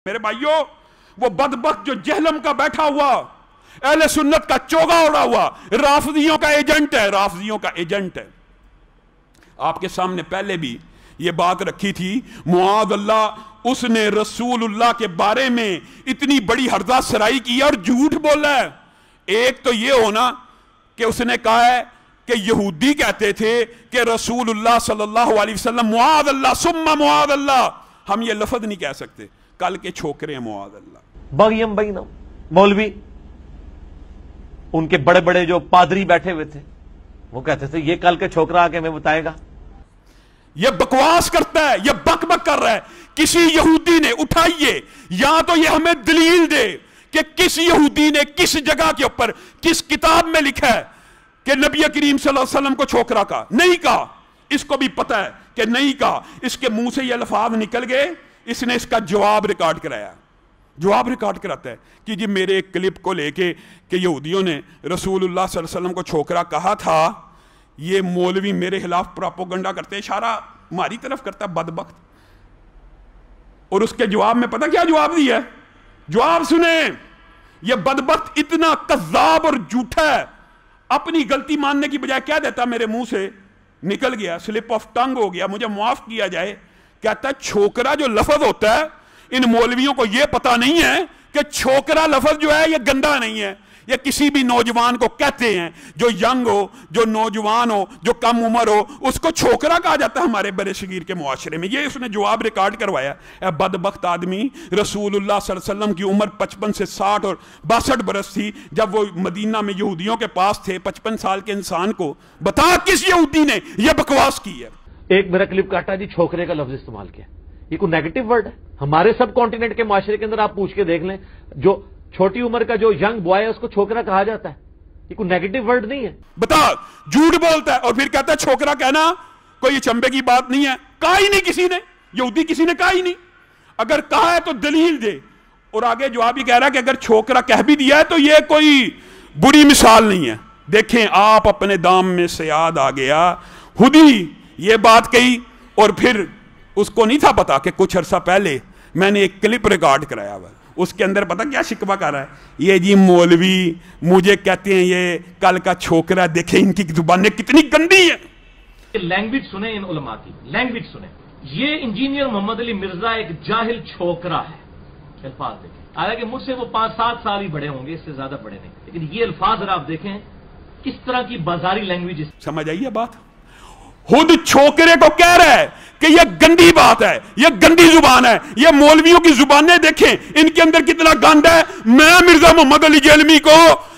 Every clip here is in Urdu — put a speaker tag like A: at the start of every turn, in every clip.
A: میرے بھائیوں، وہ بدبخت جو جہلم کا بیٹھا ہوا اہل سنت کا چوگا اڑا ہوا رافضیوں کا ایجنٹ ہے، رافضیوں کا ایجنٹ ہے۔ آپ کے سامنے پہلے بھی یہ بات رکھی تھی، معاذ اللہ اس نے رسول اللہ کے بارے میں اتنی بڑی ہرزہ سرائی کی اور جھوٹ بولا ہے۔ ایک تو یہ ہونا کہ اس نے کہا ہے کہ یہودی کہتے تھے کہ رسول اللہ صلی اللہ علیہ وسلم معاذ اللہ ثم معاذ اللہ، ہم یہ لفظ نہیں کہہ سکتے، کل کے چھوکرے ہیں معاذ اللہ۔
B: بغیم بینہم، مولوی ان کے بڑے بڑے جو پادری بیٹھے ہوئے تھے وہ کہتے تھے یہ کل کے چھوکرا آ کے ہمیں بتائے گا۔
A: یہ بکواس کرتا ہے، یہ بک بک کر رہا ہے۔ کسی یہودی نے اٹھائیے یا تو یہ ہمیں دلیل دے کہ کس یہودی نے کس جگہ کے اوپر کس کتاب میں لکھا ہے کہ نبی کریم صلی اللہ علیہ وسلم کو چھوکرا کہا، نہیں کہا۔ اس کو بھی پتا ہے کہ نہیں کہا، اس کے منہ سے یہ الفاظ نکل گئے، اس نے اس کا جواب ریکارڈ کرایا، جواب ریکارڈ کراتا ہے کہ جی میرے ایک کلپ کو لے کے کہ یہودیوں نے رسول اللہ صلی اللہ علیہ وسلم کو چھوکرا کہا تھا، یہ مولوی میرے خلاف پراپوگنڈا کرتے، اشارہ ہماری طرف کرتا ہے بدبخت۔ اور اس کے جواب میں پتہ کیا جواب دیا ہے؟ جواب سنیں، یہ بدبخت اتنا کذاب اور جھوٹا ہے، اپنی غلطی ماننے کی بجائے کہہ دیتا میرے منہ سے نکل گیا، سلپ آف ٹنگ ہو گیا، مجھے معاف کیا جائے، کہتا ہے چھوکرا جو لفظ ہوتا ہے، ان مولویوں کو یہ پتا نہیں ہے کہ چھوکرا لفظ جو ہے یہ گندا نہیں ہے، یہ کسی بھی نوجوان کو کہتے ہیں جو ینگ ہو، جو نوجوان ہو، جو کم عمر ہو، اس کو چھوکرا کہا جاتا ہے ہمارے برے صغیر کے معاشرے میں۔ یہ اس نے جواب ریکارڈ کروایا۔ اے بدبخت آدمی، رسول اللہ صلی اللہ علیہ وسلم کی عمر 55 سے 60 اور 62 برس تھی جب وہ مدینہ میں یہودیوں کے پاس تھے۔ 55 سال کے انسان کو بتا کس یہودی نے یہ بکواس کی ہے؟
B: ایک میرا کلپ کاٹا جی چھوکرے کا لفظ استعمال کیا، یہ کوئی نیگیٹو ورڈ ہے؟ ہمارے سب کانٹیننٹ کے معاشرے کے اندر آپ پوچھ کے دیکھ لیں، جو چھوٹی عمر کا جو ینگ بوائے ہے اس کو چھوکرا کہا جاتا ہے، یہ کوئی نیگیٹو ورڈ نہیں ہے۔
A: بتا، جھوٹ بولتا ہے اور پھر کہتا ہے چھوکرا کہنا کوئی چمبے کی بات نہیں ہے، کہا ہی نہیں کسی نے، یہودی کسی نے کہا ہی نہیں، اگر کہا ہے تو دلیل دے۔ اور آگے جواب ہی کہہ رہا ہے کہ اگر چھوکرا کہہ بھی دیا ہے تو یہ کوئی بری مثال نہیں ہے۔ دیکھیں آپ اپنے دام میں سے یاد آ گیا، خود ہی یہ بات کہی اور پھر اس کو نہیں تھا پتا کہ کچھ عرصہ پہلے میں نے ایک کلپ ریکارڈ کرایا ہوا، اس کے اندر پتا کیا شکوہ کر رہا ہے، یہ جی مولوی مجھے کہتے ہیں یہ کل کا چھوکرا، دیکھیں ان کی زبانیں کتنی گندی ہیں۔
C: لینگویج سنیں ان علماء کی، لینگویج سنیں۔ یہ انجینئر محمد علی مرزا ایک جاہل چھوکرا ہے، الفاظ دیکھیں، حالانکہ مجھ سے وہ 5-7 سال ہی بڑے ہوں گے، اس سے زیادہ بڑے نہیں، لیکن یہ الفاظ اگر آپ دیکھیں کس طرح کی بازاری لینگویج۔
A: سمجھ آئیے بات؟ خود چھوکرے کو کہہ رہا ہے کہ یہ گندی بات ہے، یہ گندی زبان ہے، یہ مولویوں کی زبانیں دیکھیں ان کے اندر کتنا گند ہے۔ میں مرزا محمد علی جیلمی کو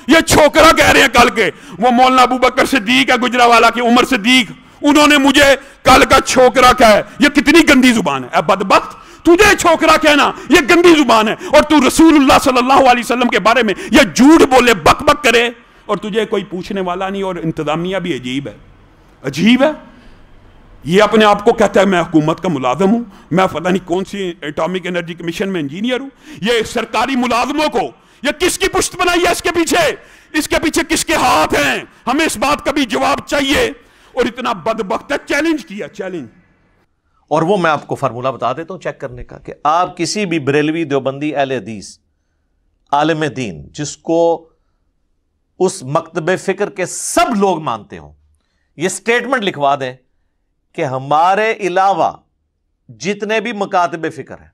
A: یہ چھوکرا کہہ رہے ہیں کل کے، وہ مولانا ابو بکر صدیق ہے گجرانوالہ کی، عمر صدیق، انہوں نے مجھے کل کا چھوکرا کہا ہے، یہ کتنی گندی زبان ہے۔ اے بدبخت، تجھے چھوکرا کہنا یہ گندی زبان ہے اور تو رسول اللہ صلی اللہ علیہ وسلم کے بارے میں یہ جھوٹ بولے، بک بک کرے اور تجھے کوئی پوچھنے والا نہیں، اور انتظامیہ بھی عجیب ہے، عجیب ہے۔ یہ اپنے آپ کو کہتا ہے میں حکومت کا ملازم ہوں، میں پتہ نہیں کون سی ایٹامک انرجی کمیشن میں انجینئر ہوں۔ یہ سرکاری ملازموں کو یہ کس کی پشت بنائی ہے؟ اس کے پیچھے کس کے ہاتھ ہیں؟ ہمیں اس بات کا بھی جواب چاہیے۔ اور اتنا بدبخت ہے، چیلنج کیا، چیلنج۔
B: اور وہ میں آپ کو فارمولہ بتا دیتا ہوں چیک کرنے کا، کہ آپ کسی بھی بریلوی، دیوبندی، اہل حدیث، عالم دین جس کو اس مکتب فکر کے سب لوگ مانتے ہوں، یہ سٹیٹمنٹ لکھوا دیں کہ ہمارے علاوہ جتنے بھی مکاتب فکر ہیں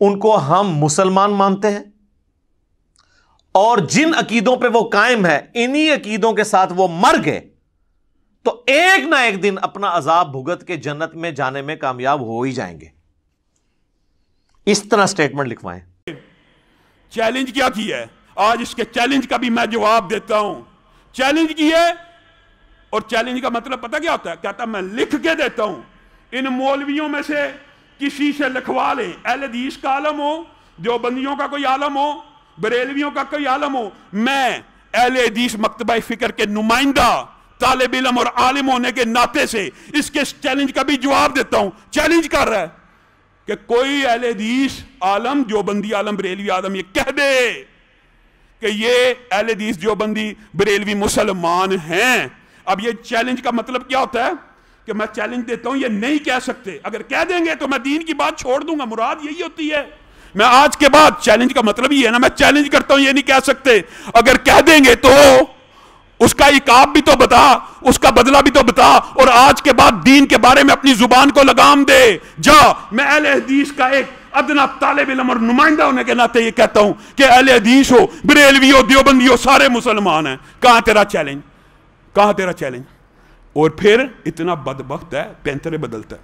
B: ان کو ہم مسلمان مانتے ہیں، اور جن عقیدوں پہ وہ قائم ہے انہی عقیدوں کے ساتھ وہ مر گئے تو ایک نہ ایک دن اپنا عذاب بھگت کے جنت میں جانے میں کامیاب ہو ہی جائیں گے۔ اس طرح سٹیٹمنٹ لکھوائیں۔
A: چیلنج کیا ہے؟ آج اس کے چیلنج کا بھی میں جواب دیتا ہوں۔ چیلنج کی ہے، اور چیلنج کا مطلب پتہ کیا ہوتا ہے؟ کہتا میں لکھ کے دیتا ہوں، ان مولویوں میں سے کسی سے لکھوا لیں، اہل حدیث کا عالم ہو، دیوبندیوں کا کوئی عالم ہو، بریلویوں کا کوئی عالم ہو، میں اہل حدیث مکتبہ فکر کے نمائندہ طالب علم اور عالم ہونے کے ناطے سے اس کے چیلنج کا بھی جواب دیتا ہوں۔ چیلنج کر رہا ہے کہ کوئی اہل حدیث عالم، دیوبندی عالم، بریلوی عالم یہ کہہ دے کہ یہ اہل حدیث دیوبندی بریلوی مسلمان ہیں۔ اب یہ چیلنج کا مطلب کیا ہوتا ہے کہ میں چیلنج دیتا ہوں یہ نہیں کہہ سکتے. اگر کہہ دیں گے تو میں دین کی بات چھوڑ دوں گا. مراد یہی ہوتی ہے. میں آج کے بعد چیلنج کا مطلب ہی ہے نا, میں چیلنج کرتا ہوں یہ نہیں کہہ سکتے. اگر کہہ دیں گے تو اس کا عقاب بھی تو بتا, اس کا بدلہ بھی تو بتا, اور آج کے بعد دین کے بارے میں اپنی زبان کو لگام دے. جا, میں اہل حدیث کا ایک ادنا طالب علم اور نمائندہ ہونے کے ناطے یہ کہتا ہوں کہ اہل حدیث ہو, بریلوی ہو, دیوبندی ہو, سارے مسلمان ہیں. کہاں تیرا چیلنج, کہاں تیرا چیلنج؟ اور پھر اتنا بدبخت ہے, پینترے بدلتا ہے.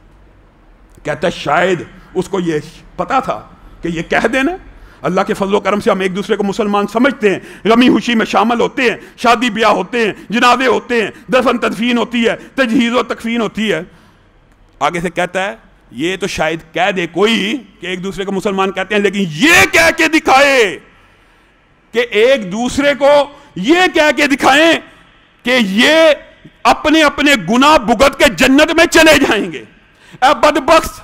A: کہتا ہے شاید اس کو یہ پتا تھا کہ یہ کہہ دینا. اللہ کے فضل و کرم سے ہم ایک دوسرے کو مسلمان سمجھتے ہیں, غمی خوشی میں شامل ہوتے ہیں, شادی بیاہ ہوتے ہیں, جنازے ہوتے ہیں, دفن تدفین ہوتی ہے, تجہیز و تکفین ہوتی ہے. آگے سے کہتا ہے یہ تو شاید کہہ دے کوئی کہ ایک دوسرے کو مسلمان کہتے ہیں, لیکن یہ کہہ کے دکھائے کہ ایک دوسرے کو یہ کہہ کے دکھائیں کہ یہ اپنے اپنے گناہ بھگت کے جنت میں چلے جائیں گے. اے بدبخت,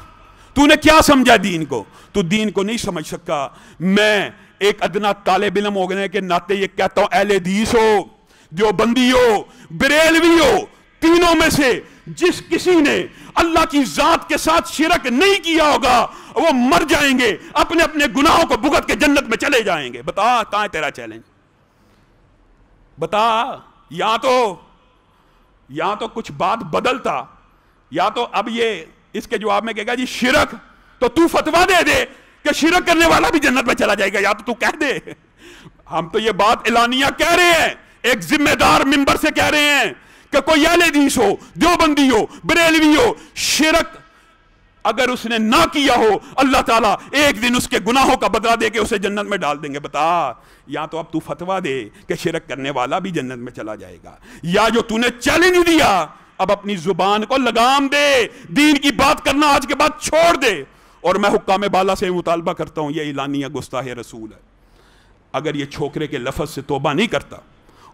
A: تو نے کیا سمجھا دین کو؟ تو دین کو نہیں سمجھ سکا. میں ایک ادنا طالب علم ہونے کے ناطے یہ کہتا ہوں, اہل حدیث ہو, دیوبندی ہو, بریلوی ہو, تینوں میں سے جس کسی نے اللہ کی ذات کے ساتھ شرک نہیں کیا ہوگا وہ مر جائیں گے, اپنے اپنے گناہوں کو بھگت کے جنت میں چلے جائیں گے. بتا کہاں ہے تیرا چیلنج؟ بتا. یا تو کچھ بات بدلتا, یا تو اب یہ اس کے جواب میں کہے گا جی شرک, تو فتویٰ دے دے کہ شرک کرنے والا بھی جنت میں چلا جائے گا, یا تو کہہ دے. ہم تو یہ بات اعلانیہ کہہ رہے ہیں, ایک ذمہ دار ممبر سے کہہ رہے ہیں کہ کوئی اہل حدیث ہو, دیوبندی ہو, بریلوی ہو, شرک اگر اس نے نہ کیا ہو, اللہ تعالیٰ ایک دن اس کے گناہوں کا بدلہ دے کے اسے جنت میں ڈال دیں گے. بتا, یا تو اب تو فتویٰ دے کہ شرک کرنے والا بھی جنت میں چلا جائے گا, یا جو تو نے چیلنج دیا اب اپنی زبان کو لگام دے, دین کی بات کرنا آج کے بعد چھوڑ دے. اور میں حکام بالا سے مطالبہ کرتا ہوں, یہ اعلانیہ گستاخ رسول ہے. اگر یہ چھوکرے کے لفظ سے توبہ نہیں کرتا,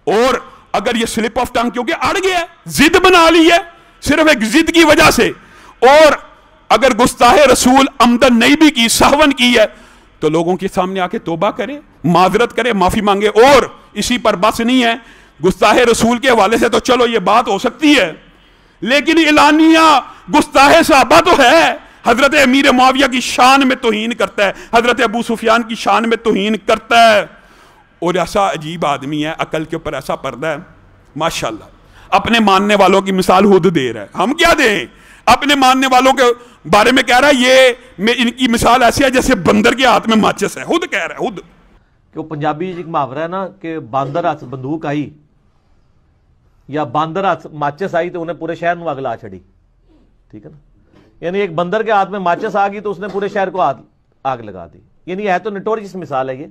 A: اور اگر یہ سلپ آف ٹنگ کیونکہ اڑ گیا, ضد بنا لی ہے صرف ایک ضد کی وجہ سے, اور اگر گستاخ رسول عمدن نہیں بھی کی, سہون کی ہے, تو لوگوں کے سامنے آ کے توبہ کرے, معذرت کرے, معافی مانگے. اور اسی پر بس نہیں ہے, گستاخ رسول کے حوالے سے تو چلو یہ بات ہو سکتی ہے, لیکن اعلانیہ گستاخ صحابہ تو ہے. حضرت امیر معاویہ کی شان میں توہین کرتا ہے, حضرت ابو سفیان کی شان میں توہین کرتا ہے. اور ایسا عجیب آدمی ہے, عقل کے اوپر ایسا پردہ ہے ماشاءاللہ. اپنے ماننے والوں کی مثال خود دے رہا ہے, ہم کیا دیں؟ اپنے ماننے والوں کے بارے میں کہہ رہا ہے یہ ان کی مثال ایسی ہے جیسے بندر کے ہاتھ میں ماچس ہے. خود کہہ رہا ہے, خود.
B: کہ وہ پنجابی ایک محاورہ ہے نا کہ باندر ہاتھ بندوق آئی یا باندر ہاتھ ماچس آئی تو انہیں پورے شہر میں اگلا چھڑی. ٹھیک ہے نا, یعنی ایک بندر کے ہاتھ میں ماچس آ گئی تو اس نے پورے شہر کو آگ لگا دی. یعنی ہے تو نٹوریس مثال ہے یہ,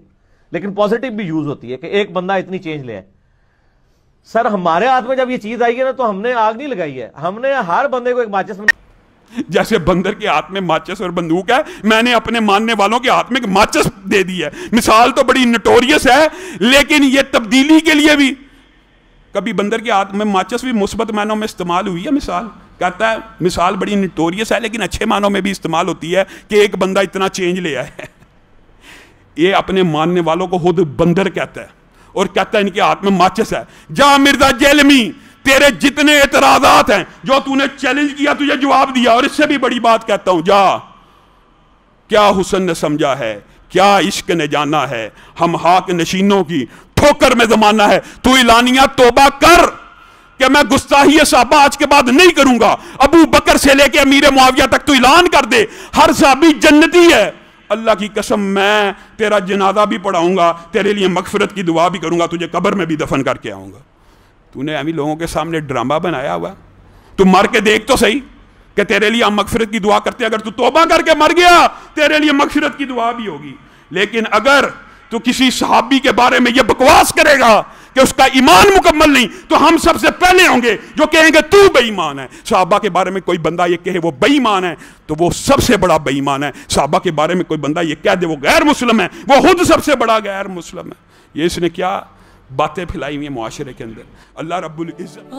B: لیکن پازیٹیو بھی یوز ہوتی ہے کہ ایک بندہ اتنی چینج لے آئے. سر ہمارے ہاتھ میں جب یہ چیز آئی ہے نا تو ہم نے آگ نہیں لگائی ہے, ہم نے ہر بندے کو ایک ماچس میں.
A: جیسے بندر کے ہاتھ میں ماچس اور بندوق ہے, میں نے اپنے ماننے والوں کے ہاتھ میں ایک ماچس دے دی ہے. مثال تو بڑی نٹوریس ہے, لیکن یہ تبدیلی کے لیے بھی کبھی بندر کے ہاتھ میں ماچس بھی مثبت معنوں میں استعمال ہوئی ہے. مثال کہتا ہے مثال بڑی نٹوریس ہے, لیکن اچھے معنوں میں بھی استعمال ہوتی ہے کہ ایک بندہ اتنا چینج لے آیا ہے. یہ اپنے ماننے والوں کو خود بندر کہتا ہے, اور کہتا ہے ان کے ہاتھ میں ماچس ہے. جا مرزا جیلمی, تیرے جتنے اعتراضات ہیں جو تو نے چیلنج کیا تجھے جواب دیا, اور اس سے بھی بڑی بات کہتا ہوں, جا. کیا حسن نے سمجھا ہے, کیا عشق نے جانا ہے, ہم ہاک نشینوں کی ٹھوکر میں زمانہ ہے. تو اعلانیہ توبہ کر کہ میں گستاخی صحابہ آج کے بعد نہیں کروں گا. ابو بکر سے لے کے امیر معاویہ تک تو اعلان کر دے ہر صحابی جنتی ہے. اللہ کی قسم میں تیرا جنازہ بھی پڑھاؤں گا, تیرے لیے مغفرت کی دعا بھی کروں گا, تجھے قبر میں بھی دفن کر کے آؤں گا. تو نے امی لوگوں کے سامنے ڈرامہ بنایا ہوا, تو مر کے دیکھ تو صحیح کہ تیرے لیے ہم مغفرت کی دعا کرتے ہیں. اگر تو توبہ کر کے مر گیا تیرے لیے مغفرت کی دعا بھی ہوگی. لیکن اگر تو کسی صحابی کے بارے میں یہ بکواس کرے گا کہ اس کا ایمان مکمل نہیں, تو ہم سب سے پہلے ہوں گے جو کہیں گے تو بے ایمان ہے. صحابہ کے بارے میں کوئی بندہ یہ کہے وہ بے ایمان ہے تو وہ سب سے بڑا بے ایمان ہے. صحابہ کے بارے میں کوئی بندہ یہ کہہ دے وہ غیر مسلم ہے, وہ خود سب سے بڑا غیر مسلم ہے. یہ اس نے کیا باتیں پھیلائی ہوئی ہیں معاشرے کے اندر. اللہ رب العزت